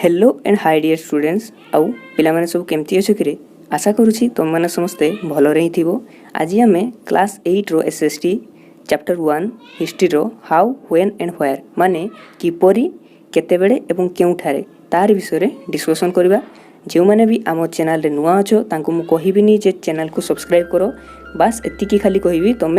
Hello and hi dear students आउ पिलामाने सब केमती अच्छे कि आशा करुँची तुम मैंने समस्ते भलरे ही थो। आज आम क्लास 8 रो एसएसटी चैप्टर 1 हिस्ट्री रो हाउ व्हेन एंड व्हेयर माने किपरि केतेबेले एवं केउठारे तार विषय डिस्कसन करवा। जो मैंने भी आम चैनल रे नुआ अच्छो तांको मु कहिबिनी जे चैनल को सब्सक्राइब करो, बास एतिकी खाली कहबी तुम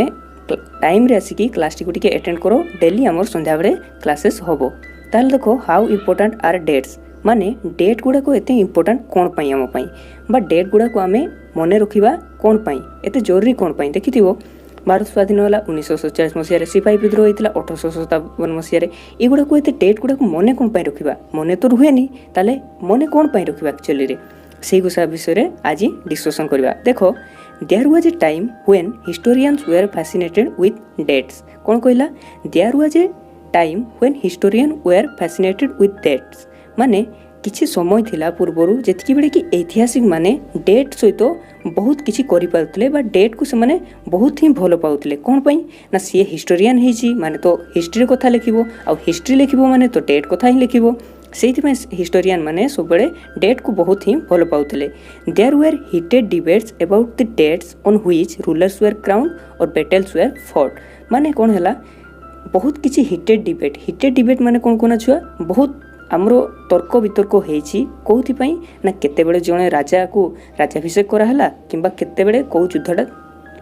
टाइम रे आसिकी क्लास टी को टिके अटेंड करो। डेली आमर संध्या बेले क्लासेस होबो। ताल देखो हाउ इम्पोर्टेंट आर डेट्स माने डेट गुड़ाक एत इम्पोर्टाट कौन पाई आम बा डेट गुड़ाक आम मन रखा कौन पाई एत जरूरी कौन पाई देखि भारत स्वाधीन है 1947 मसीह सिपाही विद्रोह होता 1857 मसीह युड़ाक एत डेट गुड़ाक मन कौन पाई रखा मन तो रुहे ताले मन कौन पाई रखा एक्चुअली से विषय आज डिस्कसन करवा। देखो there was a time when historians were fascinated with dates. कौन कहला there was a time when historian were fascinated with dates माने किछि समय थिला पूर्वरु जेतकी बेले कि ऐतिहासिक माने डेट सहित बहुत किछि करि पाउतले बा डेट को से माने बहुत ही भलो पाउतले। कोन पई ना सी हिस्टोरियन हेछि माने तो हिस्ट्री कथा लिखिबो आ हिस्ट्री लिखिबो माने तो डेट कथा ही लिखिबो। सेति में हिस्टोरियन माने सब बेले डेट को बहुत ही भलो पाउतले। There were heated debates about the dates on which rulers were crowned और बैटल्स वेयर फॉट माने कोन हला बहुत किछि हीटेड डिबेट माने कोन कोन छुआ बहुत आमर तर्क वितर्क होती कौन ना केतेबेले जड़े राजा को राजाभिषेक कराला कि केतेबेले कौ युद्धटा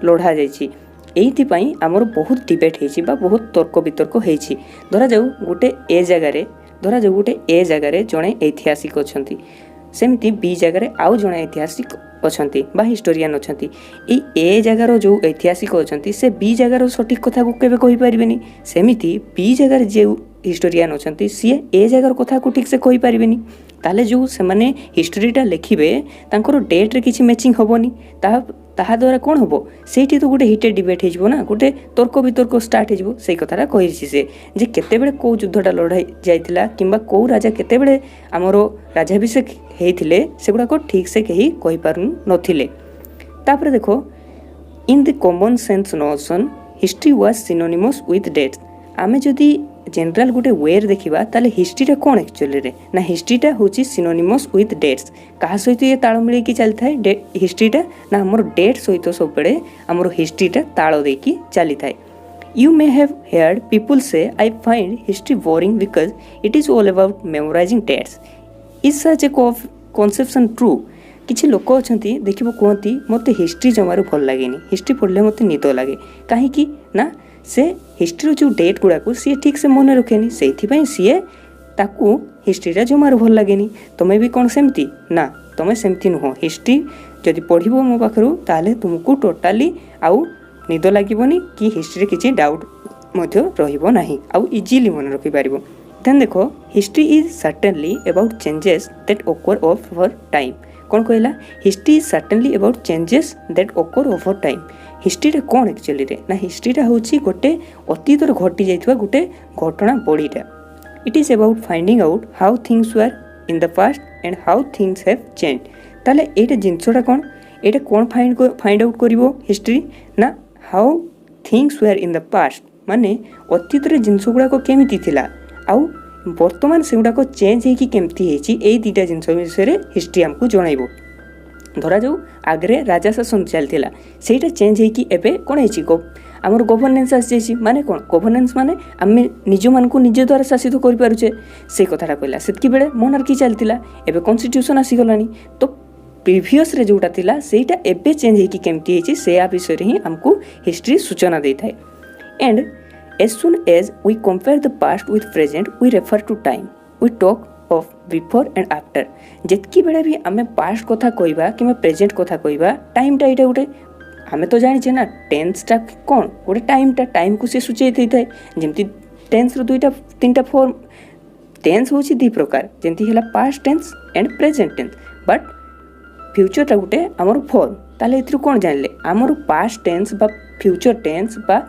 लड़ा जाइए आमर बहुत डिबेट होती बहुत तर्क वितर्क होती। धरा जाऊ गोटे ए जगार जड़े ऐतिहासिक अच्छा सेमती बी जगार आउ जड़े ऐतिहासिक अच्छा बा हिस्टोरियन अच्छा ए जगार जो ऐतिहासिक अच्छा से बी जगार सठिक कथा को केबे कहि परिबेनी सेमिति बी जगार जो हिस्टोरियन अच्छा सी ए जगार कथा को ठीक से कहि परिबेनी ताले जो से माने हिस्टोरीटा लिखिबे तांकर डेट रे किछि मैचिंग होबोनी ताहा द्वारा कौन हम से तो गोटे हिटेड डिबेट हो ना गोटे तर्क वितर्क स्टार्ट हो से कथाटा कही से जे केतेबेले कौ युद्धटा लड़ाई जाइतिला किंबा कौ राजा केतेबेले आमर राजाभिषेक होइथिले सेगुड़ाक ठीक से कहीं कहि पारु नथिले। तापर देखो in the common sense notion history was synonymous with dates. आमे जदि जनरल गोटे वेयर देखा ताले हिस्ट्रीटा कौन एक्चुअली रे ना हिस्ट्रीटा होची सिनोनिमस विथ डेट्स कहा सहित ये ताल मिले कि चली थाए हिस्ट्रीटा ना हमर डेट सहित सब बेले हमर हिस्ट्रीटा ताल देकी चली थाए। You may have heard people say I find history boring because it is all about memorizing dates. Is such a conception true? किछि लोक अछंती देखिबो कहती मते हिस्ट्री जमारू भल लागेनी हिस्ट्री पढ़ले मते निद लागे कहीं ना से हिस्ट्री जो डेट गुड़ाक सी ठीक से मन रखेनी से सी ताकू हिस्ट्रीटा जमार भल लगे। तुम्हें भी कौन सेमती ना तुम्हें सेमती नुह हिस्ट्री जदि पढ़ो मो पाखु ताले तुमको टोटाली आउ निद लगे कि हिस्ट्री किसी डाउट रहिबो नाही आउ इजीली मन रखि पारिबो। देन देखो history is certainly about changes that ओकर ओवर टाइम। कौन कहला history is certainly about changes that ओकर ओवर टाइम। हिस्ट्रीटा कौन एक्चुअली रे ना हिस्ट्रीटा होची गोटे अतीतर घटी जाइथिबा गोटे घटना बड़ीटा। It is about finding out how things were in the past and how things have change. ताले एटा जिंसटा कौन एटा कौन फाइंड आउट करिवो हिस्ट्री ना how things were in the past माने अतीतर जिनस गुड़ाक केमिति थिला आउ वर्तमान से गुड़ाक चेंज होगी केमती होती ए दुटा जिनस विषय हिस्ट्री आमको जनइब। धरा जाऊ आगे राजा शासन चलता सेटा चेंज होगी एबे कौन हो आमर गवर्नेंस आसी माने कौन गवर्नेंस माने आम निज मान को निज द्वारा शासित कर पारुचे से कथाटा कहला सेतकी बेले मोनार्की चलता एबे कॉन्स्टिट्यूशन आसीगलानी तो प्रीवियस रे जोटा थिला सेटा एबे चेंज होगी केमती होची से विषय ही आमको हिस्ट्री सूचना देता है। And as soon as we compare the past with present we refer to time we talk of before and after। जेतकी बेले भी आमे पास्ट कथा कहबा कि प्रेजेंट कथा कहबा टाइमटा एटा गोटे आमे तो जानिछे ना टेंसटा कौन गोटे टाइम को से सूचय देइथाय जेमति टेंस रो दुईटा तीनटा फॉर्म टेंस होची दी प्रकार जेमति हला past tense and present tense but फ्यूचरटा गोटे हमर फॉर्म ताले एथि कोन जानले हमर पास्ट टेंस बा फ्यूचर टेंस बा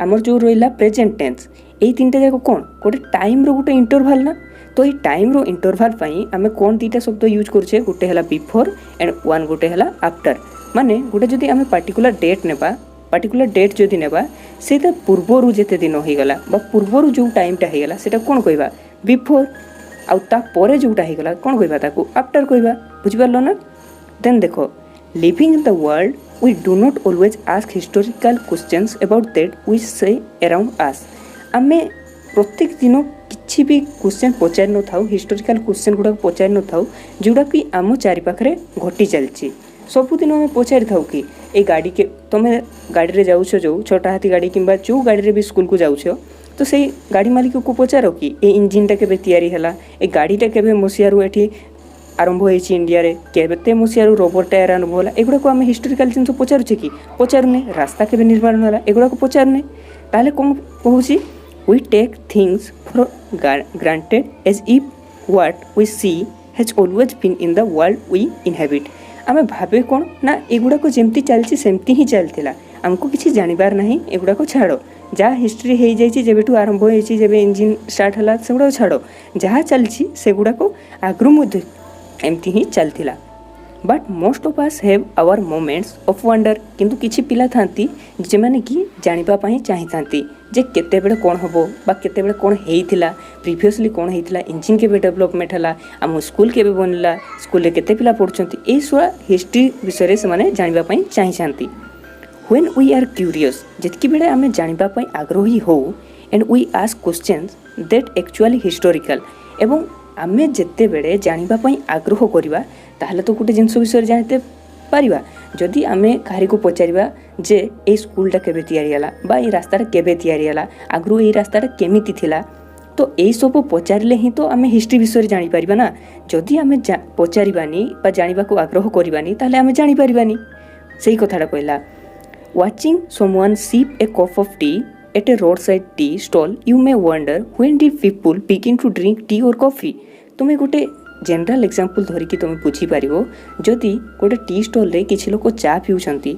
आमर जो रहा प्रेजेंट टेंस ये तीनटा जाक कौन गोटे टाइम रो गोटे इंटरवाल ना तो ये टाइम रो इंटरवाल पाई आमे कौन दुईटा शब्द यूज करुचे गोटे हला बिफोर एंड वन गोटे हला आफ्टर माने गोटे जदि आमे पार्टिकुलर डेट नेबा पार्टिकुलर डेट जदि नेबा सेटा पूर्वरु जेते दिन हो गला बा पूर्वरु जो टाइमटा हो गला सेटा कौन कहबा बिफोर आउ तापर जोटा होगा कौन कहवा ताकू आफ्टर कहवा बुझिपार ना। देन देख living in the world we do not always ask historical questions about that we see around us. आमे प्रत्येक दिन किसी भी क्वेश्चन पचारि न थाउ हिस्टोरिकल क्वेश्चन गुड़ा पचारि न थाउ जोड़ा कि आम चारिपाखे घटी चलती सबुदिन आम पचारि थाउ कि ए गाड़ी के तुम गाड़ी रे जाउछ जो छोटा हाथी गाड़ी किंबा जो गाड़ी रे भी स्कूल को जाउछ तो से गाड़ी मालिक को पचार कि ए इंजिनटा केबे तैयारी हला ए गाड़ीटा केबे मसीहारू एठी आरंभ होइछि इंडिया रे केबे मसीहारू रोबोट टायर आरंभ होला एगुड़ा को आम हिस्टोरिकल जिन पचारुछे कि पचारुने रास्ता केबे निर्माण होला एगुड़ा को पचारुने ताले कोन कहूछि we take things for granted as if what we see has always been in the world we inhabit। आमे भाबे कौन ना एगुड़ा को जमती चलती सेमती ही चलता आमको किसी जानबार नहीं एगुड़ा को छाड़ जहाँ हिस्ट्री हो जाइए जेबेठू आरंभ होइछि जेबे इंजिन स्टार्ट हला सेगुड़ा छाड़ जहाँ चलछि सेगुड़ा को आगरू मध्य एमती ही चलता। But most of us have our moments of wonder किंतु किछि पिला थांती जे माने कि जानिबा पई चाहि थांती जे केते बेले कोन हबो बा केते बेले कोन हेइथिला प्रीवियसली कोन हेइथिला इंजिन केबे डेवलपमेंट हला आम स्कूल केबे बनला स्कूल रे केते पिला पढुचंती ए सोआ हिस्ट्री विषय से माने जानिबा पई चाहि थांती। व्हेन वी आर क्यूरियस जेतकी बेले आमे जानिबा पई आग्रही हो and we ask questions that actually historical एवं आमे जेते बेले जानिबा पई आग्रह करिबा ताहले तो गोटे जिनस विषय जानते पारिबा। जदि आमे काहारी को पचारिबा जे ए स्कूलटा केबे तैयारी हला बा ए रास्ताटा केबे तैयारी हला आगरू ए रास्ताटा केमिति थिला तो ए सब पचारिले ही तो आमे हिस्ट्री विषय जानि पारिबा ना। जदि आमे पचारिबानी बा जानिबा को आग्रह करिबानी ताहले आमे जानि पारिबानी। सेही कथाटा कहला watching someone sip a cup of tea at a roadside tea stall you may wonder when did people begin to drink tea or coffee। तुम्हें गोटे जनरल एग्जांपल धरिकी तुम बुझी पारिबो जदि गोटे टी स्टॉल रे किछि लोक चा पिउछंती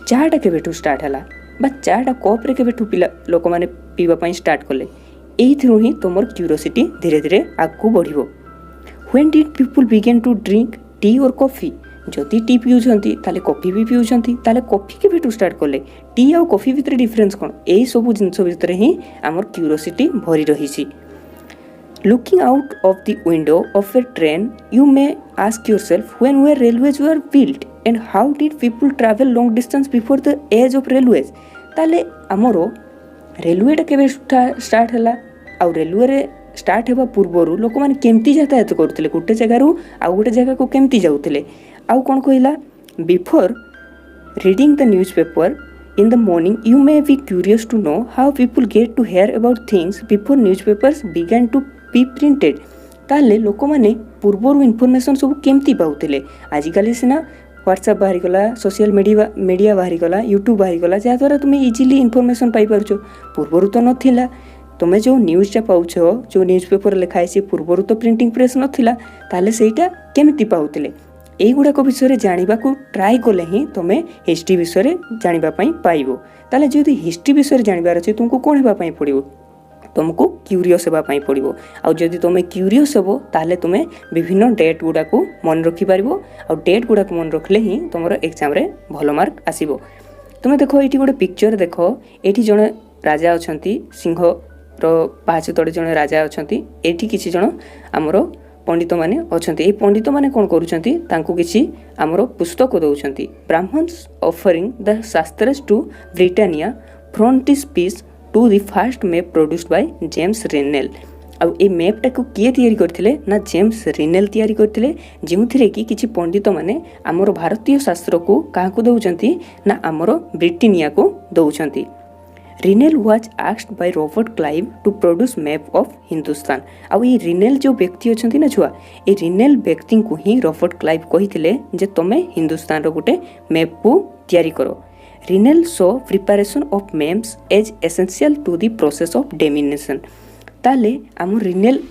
चाटा केबेठू स्टार्ट हला बा चाटा कप रे केबेठू पिला लोक माने पीवा पई स्टार्ट कले एइथिरु ही तमर क्यूरियोसिटी धीरे धीरे आगु बढ़िबो। when did people begin to drink tea or coffee जदि टी पिउछंती ताले कॉफी भी पिउछंती ताले कॉफी केबेठू स्टार्ट कले टी और कॉफी भितर डिफरेंस कोन एई सब जिंस भितर ही हमर क्यूरियोसिटी भरी रहिछि। Looking out of the window of a train, you may ask yourself when were railways were built and how did people travel long distance before the age of railways। ताले हमरो railway टा केबे start हला आ railway रे start हेबा पूर्वरु लोक माने केमती यातायात करथिले गोटे जगह रु आ गोटे जगह को केमती जाउथिले आ कोन कहिला before reading the newspaper in the morning you may be curious to know how people get to hear about things before newspapers began to be printed। ताले लोक माने पूर्वरु इन्फॉर्मेशन सब केमती पाउथिले आजिकाली सिना व्हाट्सएप बाहरी गला सोशल मीडिया बाहरी गला यूट्यूब बाहरी गला जा द्वारा तुम इजीली इन्फॉर्मेशन पाई पारुछो पूर्वरु तो नथिला तुम जो न्यूज़टा पाउछ जो न्यूज़पेपर लिखाई से पूर्वरु तो प्रिंटिंग प्रेस नथिला ताले सेटा केमती पाउथिले एगुड़ाक विषय जानवा को ट्राए कले ही तुम हिस्ट्री विषय जानवाई पाइब। ताले जदि हिस्ट्री विषय जानवर अच्छे तुमको कौन होगापाई पड़ो तुमको क्यूरियस होगापाई पड़ो आउ जदि तुम क्यूरियस हो ताले तुम विभिन्न डेट गुड़ा को मन रखिपार आ डेट गुड़ा मन रखले ही तुम एग्जाम रे भल मार्क आसब। तुम देख ये गोटे पिक्चर देख ये जड़े राजा अच्छा सिंह पाहाच तड़े जड़े राजा अच्छा ये किसी जन आमर पंडित माने अछंती ए पंडित माने कोन करूछंती तांको किछि हमरो पुस्तक दउछंती Brahmans offering the shastras to Britannia from this piece to the first map produced by James Rennel. आ ए मैपटा को किए तैयारी करथिले ना जेम्स रिनेल तैयारी करथिले जेउथिरे कि किछि पंडित माने हमरो भारतीय शास्त्र को काहा को दउछंती ना हमरो ब्रिटानिया को दउछंती। Rennel was asked by Robert Clive to produce map of Hindustan. आउ ये रिनेल जो व्यक्ति अच्छा ना छुआ ये रिनेल व्यक्ति को ही रॉबर्ट क्लाइव कही जे तुम हिंदुस्तान गोटे मैप को तैयारी करो। Rennel saw preparation of maps as essential to the process of domination. ताले आम रिनेल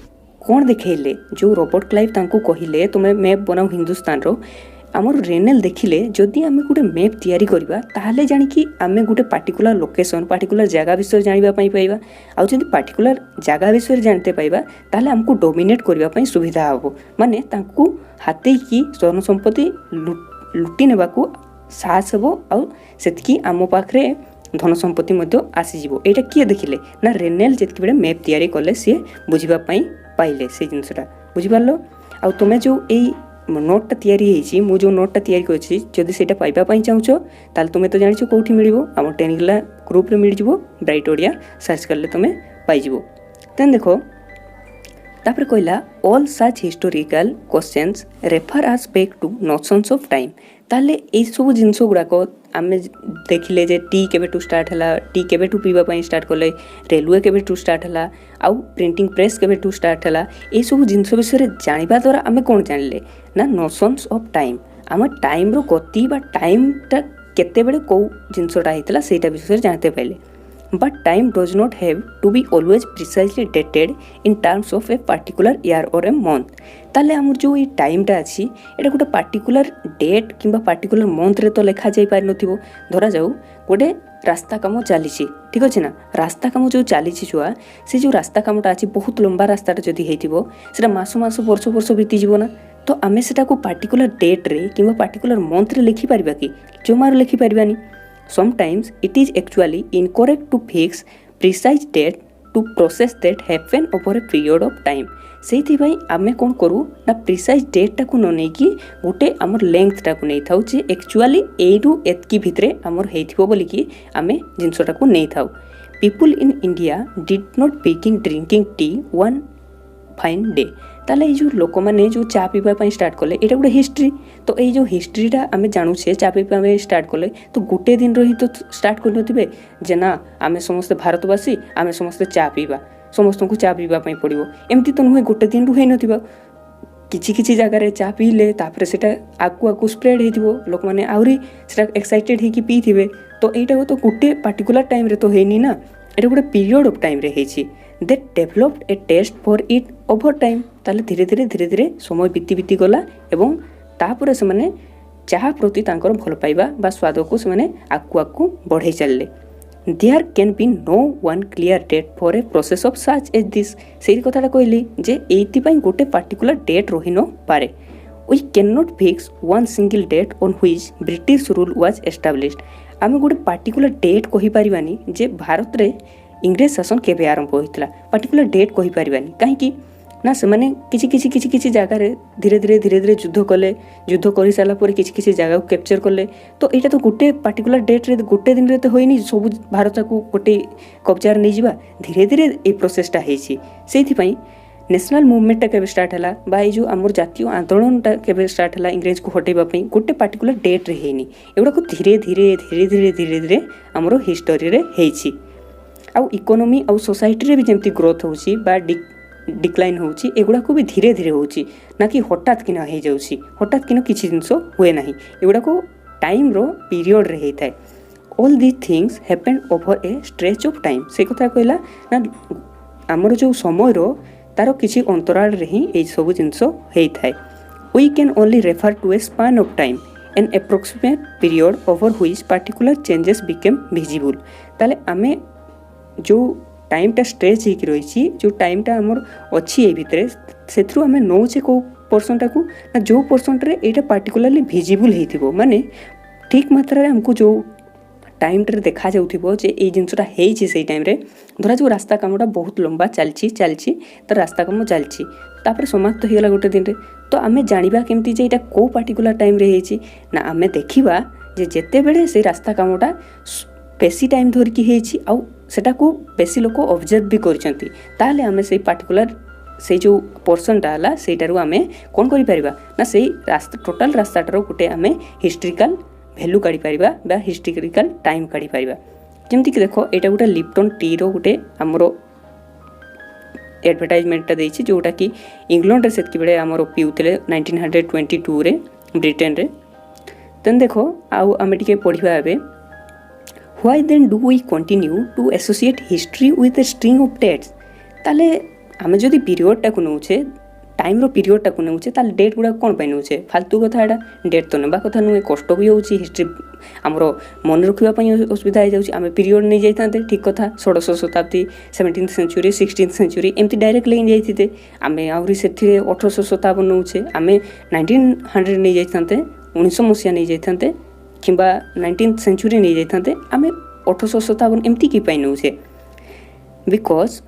कौन देखले जो रॉबर्ट क्लाइव तांको कहिले तुम मैप बनाओ हिंदुस्तान रो आमर रेनेल देखिले जदि आमे गोटे मैप तैयारी करबा ताहले जानि कि आमे गोटे पार्टिकुलर लोकेशन पार्टिकुलर जगह विषय जानिबा पई पाइबा आ जदि पार्टिकुलर जगह विषय जानते पाइबा ताहले हमको डोमिनेट करबा पई सुविधा हबो माने तांको हाते की धन संपत्ति लुटी नेबा को साहस हबो आ सेतकी आमो पाखरे धन संपत्ति मध्य आसी जिवो। एटा किए देखिले ना रेनेल जेतकी बेले मैप तैयारी करले से बुझिबा पई पाइले से जिनसटा बुझिपारल आउ तुमे जो एई नोटटा तैयारी होइछि मु जो नोटटा तैयारी करछि जदि सेटा पाइबा पई चाहूछो ताल तुमे तो जानिछो कोठी मिलिबो हम टेनिकला ग्रुप रे मिल जिवो ब्राइट ओडिया सर्च करले तुमे पाइ जिवो देन देखो तापर कहला all such historical questions refer us back to notions of time ताले ए सब जिंस गुड़ाक आम देखिले जे टी केबेटू स्टार्ट हला टी केबेटू पीवा पई स्टार्ट करले रेलवे केबेटू स्टार्ट हला आउ प्रिंटिंग प्रेस केबेटू स्टार्ट हला ए सब जिंस विषय जानिबा द्वारा आमे कोन जानले ना नोशंस ऑफ टाइम आम टाइम रो गति बा टाइम टा केते बेले को जिंसटा हेतला सेटा विषय जानते पाइले but time does not have to be always precisely dated in terms of a particular year or a month ताले हमर जो ये टाइमटा अछि एटा गोटे पार्टिकुलर डेट किंबा पार्टिकुलर मंथ रे तो लिखा जाई पार नथिबो धरा जाऊ गोटे रास्ता काम चली ठीक अच्छे ना रास्ता काम जो चली छुआ से जो रास्ता कामटा अच्छी बहुत लंबा रास्ताटा जदि हेतिबो सेटा मास मास वर्ष वर्ष बीती जीवो ना तो आमे सेटा को पार्टिकुलर डेट रे किंबा पार्टिकुलर मंथ रे लिखि परिबा कि जमार लिखि परिबानी sometimes it is actually incorrect to fix precise date to process that happen over a period of time सेथि भाई आमे कोन करू ना प्रिसाइज डेट टाकू न नै कि गुटे हमर लेंथ टाकू नै थाउ जे एक्चुअली एडू एतकी भितरे हमर हेथिबो बोली कि आमे जिंसो टाकू नै थाउ people in India did not begin drinking tea one fine day ताले ये जो लोक मैंने जो चा पीवा स्टार्ट कले ये गोटे हिस्ट्री तो ये जो हिस्ट्रीटा आम जानूचे चा पीवा स्टार्ट कले तो गोटे दिन रही तो स्टार्ट कर जे ना आम समस्ते भारतवासी आम समस्ते चा पीवा समस्त को चा पीवा पड़ो एमती तो नुहे गोटे दिन रही न किछि किछि जगार चा पीले तापर सेटा आगु आगु स्प्रेड हो लोक मैंने आहरी एक्साइटेड होगी पीथे तो यहाँ तो गोटे पार्टिकुलर टाइम रे तो हैनी ना ये गोटे पीरियड ऑफ टाइम रे हेछि they developed a taste for it over time ताले धीरे धीरे समय बीती बीती गला एवं तापर से माने चाह प्रति तांकर भल पाइबा बा स्वाद को से माने आगु आगु बढ़ाई चलले there can be no one clear date for a process of such as this से कथाटा कहली जे एति पई गोटे पार्टिकुलर डेट रही न पारे we can not fix one single date on which British rule was established आमे गोटे पार्टिकुलर डेट कहि परिबानी जे भारत रे इंग्रेज शासन केबे आरंभ होइतला पार्टिकुलर डेट कहि परिबानी काहे कि ना से माने किछि जगह रे धीरे धीरे युद्ध कले युद्ध कर सारा पर किछि जगह को कैप्चर कले तो यहाँ तो गोटे पार्टिकुलर डेट रे गोटे दिन रे तो होइनी सब भारत को गोटे कब्जा नहीं जावा धीरे धीरे ये प्रोसेसटा हेछि सेथि पई नेशनल मूवमेंटा केबे स्टार्ट हला बा ये जो आमर जातीय आंदोलनटा केबे स्टार्ट हला इंग्रेज को हटेबा पई गोटे पार्टिकुलर डेट रे हेनी एगुडा को धीरे धीरे आमर हिस्टोरी रे हेछि आउ इकोनॉमी आउ सोसाइटी रे भी जेमती ग्रोथ होछि बा डिक्लाइन होछि एगुडा को भी धीरे धीरे होछि ना कि हठात किना हे जाउछि हठात किना किछि जिंसो हुए नाही एगुडा को टाइम रो पीरियड रे हेथाय all these things happen over a stretch of time से कथा कहला ना हमर जो समय रो तारो किछि अंतराल रे ही ए सब जिंसो हेथाय we can only refer to a span of time an approximate period over which particular changes became visible ताले आमे जो टाइमटा स्ट्रेच होकर रही जो टाइमटा आमर अच्छी ये भितर से आम नौचे कौ पर्सनटा को ना जो पर्सनटे यहाँ पार्टिकुलाली भिजिबल हो माने ठीक मात्रा आमको जो टाइमटे देखा जाऊँ जे ये जिनसटा हो टाइम धरा जो रास्ता कामटा बहुत लंबा चलती तो रास्ता कम चलती तापर समाप्त होगा गोटे दिन रे तो आम जाना केमती जे यहाँ कौ पार्टिकुलर टाइम रे होइछि ना आम देखा जे जेते बेले से रास्ता कामटा बेसी टाइम धरिकी होइछि आउ सेटा को बेसी लोक ऑब्जर्व भी करछंती ताले आमे से पार्टिकुलर से जो पोर्शनटा हला सेटारू आमे कोन करि परिबा ना से रास्ता टोटल रास्ताटार गोटे आमे हिस्ट्रिकल वैल्यू काढी परिबा बा हिस्ट्रिकल टाइम काढी परिबा जेमति कि देखो एटा गोटे लिप्टन टी रो गोटे हमरो एडवर्टाइजमेंटटा देछि जोटा कि इंग्लैंड रे सेतकी बेले हमरो पिउतले 1922 रे ब्रिटेन रे तन देखो आउ आमे टिके पढिबा एबे Why then do we continue to associate history with a string of dates? ताले आमे जदि पीरियड टाकू नउछे टाइम रो पीरियड टाकू नउछे ताले डेट गुडा कोन पय नउछे फालतू कथा एडा डेट तो नेबा कथा नुए कष्ट भी होउची हिस्ट्री हमरो मन रखिबा पय असुविधा हो जाउची आमे पीरियड नै जाइतांते ठीक कथा 16th शताब्दी 17th सेंचुरी 16th सेंचुरी एमती डायरेक्ट लेइन जाइथिते आमे आउरी सेथिरे 1857 नउछे आमे 1900 नै जाइतांते 1900 मसिया नै जाइतांते किंबा 19th सेंचुरी नहीं जाइथांते आमे 1857 एमती की पाई नउछे because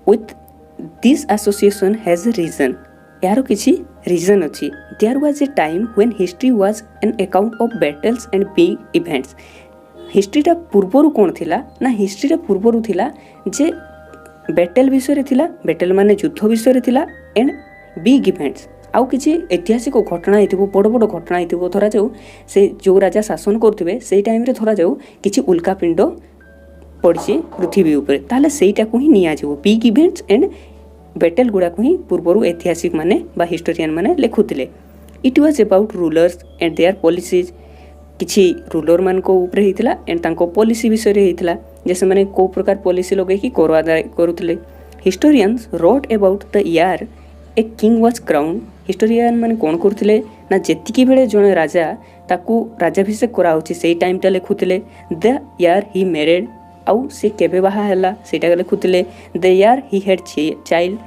with this association has a reason यार किसी रीजन अच्छी there was a time when history was an account of battles and big events हिस्ट्रीटा पूर्वर कौन थिला ना हिस्ट्रीटा पूर्वर थिला जे बैटल विषय थिला बैटल माने युद्ध विषय थिला एंड बिग इवेंट्स आउ किसी ऐतिहासिक घटना हो बड़ बड़ घटना हो धरा जाऊ से जो राजा शासन करुवे से टाइम धरा जाऊ किसी उल्कापिंड पड़ी पृथ्वी उपर ताले सेटा को ही निया जाऊ बिग इवेंट्स एंड बैटल गुड़ाक ही पूर्वर ऐतिहासिक माने बा हिस्टोरियन माने लिखुतिले it was about rulers and their policies किछि रूलर मान को ऊपर हेतिला एंड तांको पॉलिसी विषय रे हेतिला जैसे माने को प्रकार पॉलिसी लगे कि कर आदाय करुतिले historians wrote about the year a king was crowned historian माने कोन करथिले ना जेतिकी बेले जने राजा ताकू राजाभिषेक करा होछि सेई टाइम ता लिखुतिले द ईयर ही मैरिड आउ से केबे बाहा हैला सेटा लिखुतिले the year he had child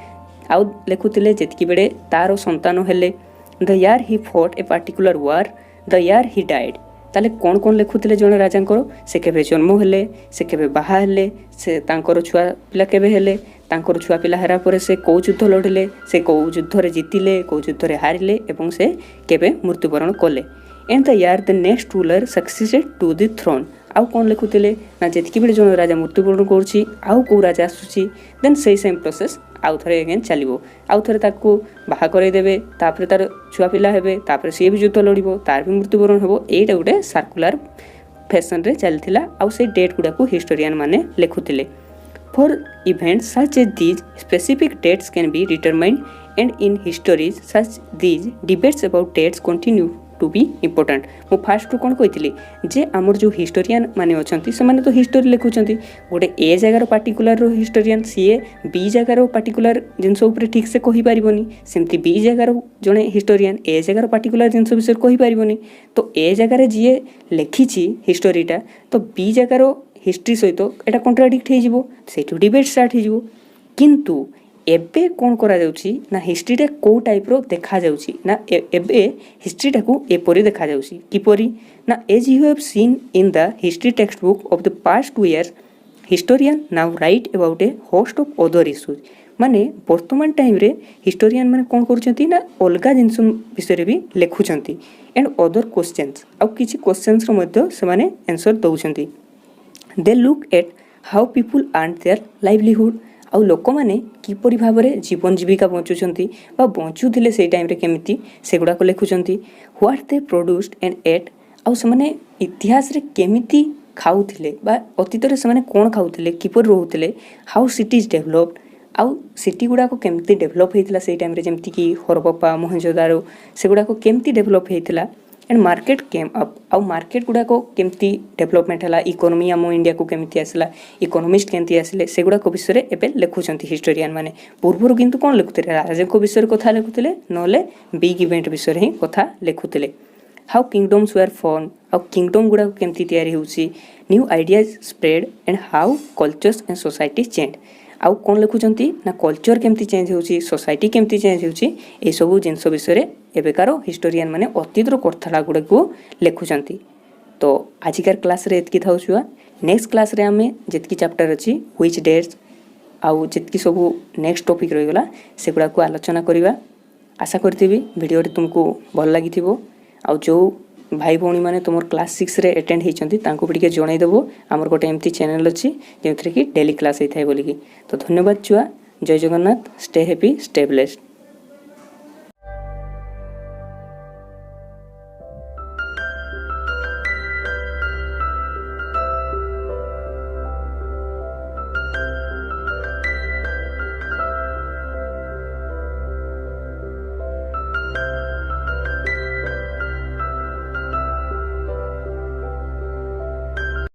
आउ लिखुतिले जेतिकी बेले तारो संतान हेले the year he fought a particular war the year he died ताले कौन कौन लिखुतिले जने राजांकर से केबे जन्म हेले से केबे बाहा हेले से तांकर छुआ पिला केबे हेले तांकर छुआ पिला हेरा परे से को युद्ध लड़िले से को युद्ध रे जीतिले को युद्ध रे हारिले एवं से केबे मृत्युवरण कले and the year the next ruler succeeded to the throne आउ कौन लिखुतिले ना जेतिकी बेले जने राजा मृत्युवरण करूची आउ को राजा आसुची देन सेई सेम प्रोसेस आउ थरे अगेन चलिबो आउ थरे ताकू बाहा करे देबे तापर तार छुआ पिला हेबे तापर से भी युद्ध लड़िबो तार भी मृत्युवरण हेबो एटा गुटे सर्कुलर फैशन रे चलथिला आउ से डेट गुडा को हिस्टोरियन माने लिखुतिले for events such as these specific dates can be determined and in histories such these debates about dates continue to be important मु फास्ट कौन कही जे आमर जो हिस्टोरियन माने अच्छी से माने तो हिस्टोरी लिखुंट गोटे ए जगार पार्टिकुलर हिस्टोरियन सीए बी जगार पार्टिकुलर जिनस ठीक से कही पारिबनी सेमती बी जगार जड़े हिस्टोरियन ए जगार पार्टिकुलर जिनस विषय कही पारिबनी तो ए जगार जी लिखी हिस्टोरीटा तो बी जगार हिस्ट्री सहित एटा कॉन्ट्राडिक्ट हो डिबेट स्टार्ट हो किंतु एबे कौन करा जाउची ना हिस्ट्रीटा को टाइप रो देखा जाउची ना एबे हिस्ट्रीटा को एपरी देखा जाउची किपरी ना as you have seen in the history textbook of the past 2 years historian now write about a host of other issues माने वर्तमान टाइम रे हिस्टोरियन माने कौन करूचंती ना अलगा जिनस विषय भी लिखुचंती एंड अदर क्वेश्चंस आउ किछि क्वेश्चंस रो मध्ये से माने आंसर दउचंती they look at how people earn their livelihood आउ लोक मैंने किपरि भाव में जीवन जीविका बंचुंट बंचुले से टाइम केमी से गुड़ाक लिखुंट what they produced and ate आउ से इतिहास रे केमिति खाऊले अतीत से कौन खाऊले किपर रोते हाउ सिटीज डेभलप्ड आउ सिटी गुड़ाक केमती डेभलप होता से टाइम जमती कि हरप्पा मोहेंजोदारो से गुड़ाक केमती डेभलप होता एंड मार्केट केम अप आउ मार्केट गुड़ाक केमती डेभलपमेंट है इकोनोमी आम इंडिया को केमती आसला इकोनोमिस्ट केमती आसिले से गुड़ाक विषय एवं लिखुंट हिस्टोरियन मैंने पूर्वर किंतु कौन लिखुते राजा विषय कथा लिखुते ना बिग इवेंट विषय ही कथा लिखुते हाउ किंगडम्स वेयर फॉर्म आउ किंगडम गुड़ाक केमती तैयारी होउची new ideas spread and how cultures and society change आउ कौन लिखुंट ना कल्चर केमती चेंज होउची सोसाइटी केमती चेंज होउची ए सब जिनस विषय एबेकार हिस्टोरियन माने अतीतर कथा गुड़ा को लिखुंट तो आजिकार क्लास रे एतकी थाउ छुआ नेक्स्ट क्लास रे आमे जेतकी चैप्टर अच्छी व्हिच डेट्स आउ जेतकी सब नेक्स्ट टॉपिक रहीगला से गुड़ा को आलोचना करवा आशा करथि वीडियो तुमको भल लगी आउ जो भाई भौणी मैंने तुम क्लास 6 रे अटेंड होती भी जनईदेव आमर गोटे एमती चैनल अच्छी जो कि डेली क्लास होता है बोलिकी तो धन्यवाद छुआ जय Jagannath stay happy stay blessed.